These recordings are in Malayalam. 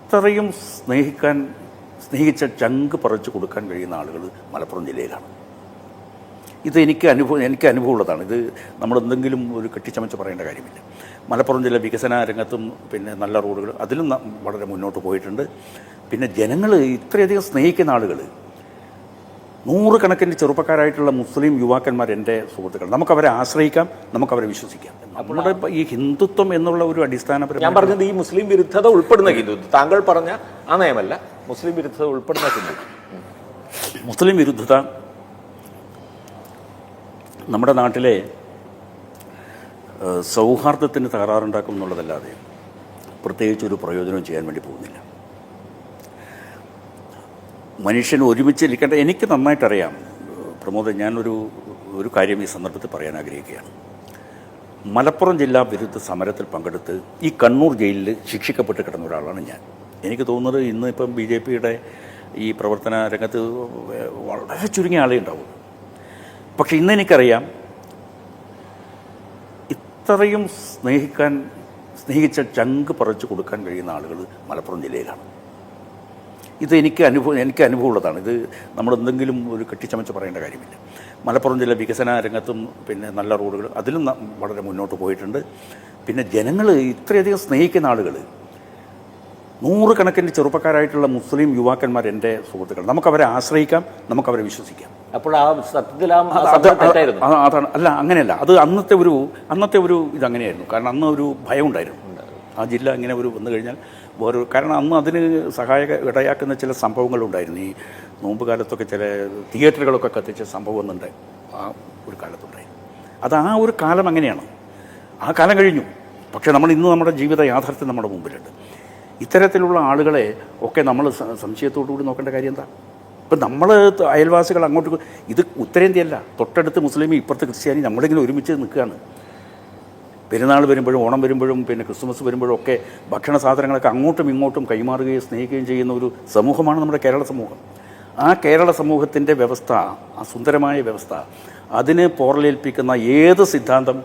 ഇത്രയും സ്നേഹിച്ച ചങ്ക് പറിച്ചു കൊടുക്കാൻ കഴിയുന്ന ആളുകൾ മലപ്പുറം ജില്ലയിലാണ്. ഇത് എനിക്ക് അനുഭവമുള്ളതാണ്. ഇത് നമ്മളെന്തെങ്കിലും ഒരു കെട്ടിച്ചമച്ച് പറയേണ്ട കാര്യമില്ല. മലപ്പുറം ജില്ല വികസന രംഗത്തും പിന്നെ നല്ല റോഡുകൾ അതിലും വളരെ മുന്നോട്ട് പോയിട്ടുണ്ട്. പിന്നെ ജനങ്ങൾ ഇത്രയധികം സ്നേഹിക്കുന്ന ആളുകൾ, നൂറുകണക്കിന് ചെറുപ്പക്കാരായിട്ടുള്ള മുസ്ലിം യുവാക്കന്മാർ എൻ്റെ സുഹൃത്തുക്കൾ. നമുക്കവരെ ആശ്രയിക്കാം, നമുക്കവരെ വിശ്വസിക്കാം. നമ്മുടെ ഈ ഹിന്ദുത്വം എന്നുള്ള ഒരു അടിസ്ഥാനപരമായി ഞാൻ പറഞ്ഞത് ഈ മുസ്ലിം വിരുദ്ധത ഉൾപ്പെടുന്ന ഹിന്ദുത്വം, താങ്കൾ പറഞ്ഞ ആ നയമല്ല, മുസ്ലിം വിരുദ്ധത ഉൾപ്പെടുന്ന ഹിന്ദുത്വം. മുസ്ലിം വിരുദ്ധത നമ്മുടെ നാട്ടിലെ സൗഹാർദ്ദത്തിന് തകരാറുണ്ടാക്കും എന്നുള്ളതല്ലാതെ പ്രത്യേകിച്ചൊരു പ്രയോജനം ചെയ്യാൻ വേണ്ടി പോകുന്നില്ല. മനുഷ്യൻ ഒരുമിച്ചിരിക്കേണ്ട. എനിക്ക് നന്നായിട്ടറിയാം പ്രമോദ്, ഞാനൊരു കാര്യം ഈ സന്ദർഭത്തിൽ പറയാൻ ആഗ്രഹിക്കുകയാണ്. മലപ്പുറം ജില്ലാ വിരുദ്ധ സമരത്തിൽ പങ്കെടുത്ത് ഈ കണ്ണൂർ ജയിലിൽ ശിക്ഷിക്കപ്പെട്ട് കിടന്ന ഒരാളാണ് ഞാൻ. എനിക്ക് തോന്നുന്നത് ഇന്ന് ഇപ്പം BJPയുടെ ഈ പ്രവർത്തന രംഗത്ത് വളരെ ചുരുങ്ങിയ ആളേ ഉണ്ടാവും. പക്ഷെ ഇന്ന് എനിക്കറിയാം ഇത്രയും സ്നേഹിച്ച ചങ്ക് പറിച്ചു കൊടുക്കാൻ കഴിയുന്ന ആളുകൾ മലപ്പുറം ജില്ലയിലാണ്. ഇത് എനിക്ക് അനുഭവമുള്ളതാണ്. ഇത് നമ്മളെന്തെങ്കിലും ഒരു കെട്ടിച്ചമച്ച് പറയേണ്ട കാര്യമില്ല. മലപ്പുറം ജില്ല വികസന രംഗത്തും പിന്നെ നല്ല റോഡുകൾ അതിലും വളരെ മുന്നോട്ട് പോയിട്ടുണ്ട്. പിന്നെ ജനങ്ങൾ ഇത്രയധികം സ്നേഹിക്കുന്ന ആളുകൾ, നൂറുകണക്കിന് ചെറുപ്പക്കാരായിട്ടുള്ള മുസ്ലിം യുവാക്കന്മാർ എൻ്റെ സുഹൃത്തുക്കൾ. നമുക്കവരെ ആശ്രയിക്കാം, നമുക്കവരെ വിശ്വസിക്കാം. അപ്പോൾ ആ സത്യത്തിൽ അതാണ്. അല്ല, അങ്ങനെയല്ല. അത് അന്നത്തെ ഒരു ഇതങ്ങനെയായിരുന്നു. കാരണം അന്ന് ഒരു ഭയം ഉണ്ടായിരുന്നു. ആ ജില്ല ഇങ്ങനെ വന്നു കഴിഞ്ഞാൽ കാരണം അന്ന് അതിന് ഇടയാക്കുന്ന ചില സംഭവങ്ങളുണ്ടായിരുന്നു. ഈ നോമ്പ് കാലത്തൊക്കെ ചില തിയേറ്ററുകളൊക്കെ കത്തിച്ച സംഭവം ഒന്നുണ്ട് ആ ഒരു കാലത്തുണ്ടായിരുന്നു. അത് ആ ഒരു കാലം അങ്ങനെയാണ്. ആ കാലം കഴിഞ്ഞു. പക്ഷേ ഇന്ന് നമ്മുടെ ജീവിത യാഥാർത്ഥ്യം നമ്മുടെ മുമ്പിലുണ്ട്. ഇത്തരത്തിലുള്ള ആളുകളെ ഒക്കെ നമ്മൾ സംശയത്തോടു കൂടി നോക്കേണ്ട കാര്യം എന്താ? ഇപ്പം നമ്മൾ അയൽവാസികൾ അങ്ങോട്ട്, ഇത് ഉത്തരേന്ത്യയല്ല, തൊട്ടടുത്ത് മുസ്ലിം, ഇപ്പുറത്ത് ക്രിസ്ത്യാനി, നമ്മളിങ്ങനെ ഒരുമിച്ച് നിൽക്കുകയാണ്. പെരുന്നാൾ വരുമ്പോഴും ഓണം വരുമ്പോഴും പിന്നെ ക്രിസ്മസ് വരുമ്പോഴും ഒക്കെ ഭക്ഷണ സാധനങ്ങളൊക്കെ അങ്ങോട്ടും ഇങ്ങോട്ടും കൈമാറുകയും സ്നേഹിക്കുകയും ചെയ്യുന്ന ഒരു സമൂഹമാണ് നമ്മുടെ കേരള സമൂഹം. ആ കേരള സമൂഹത്തിൻ്റെ വ്യവസ്ഥ, ആ സുന്ദരമായ വ്യവസ്ഥ, അതിന് പോറലേൽപ്പിക്കുന്ന ഏത് സിദ്ധാന്തം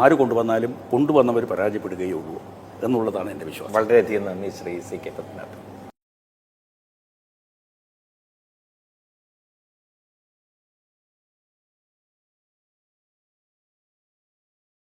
ആര് കൊണ്ടുവന്നാലും കൊണ്ടുവന്നവർ പരാജയപ്പെടുകയുള്ളൂ എന്നുള്ളതാണ് എൻ്റെ വിശ്വാസം. വളരെയധികം നന്ദി ശ്രീ CK പത്മനാഭൻ.